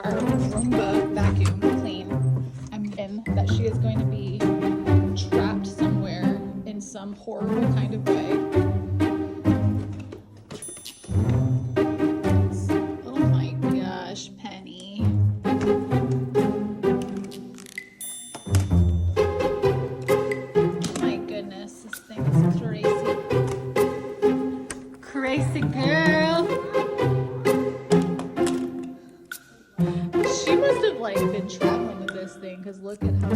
our Roomba vacuum clean, and that she is going to be trapped somewhere in some horrible kind of way. Oh my gosh, Penny. My goodness, this thing is crazy. Crazy girl. She must have like been traveling with this thing because look at how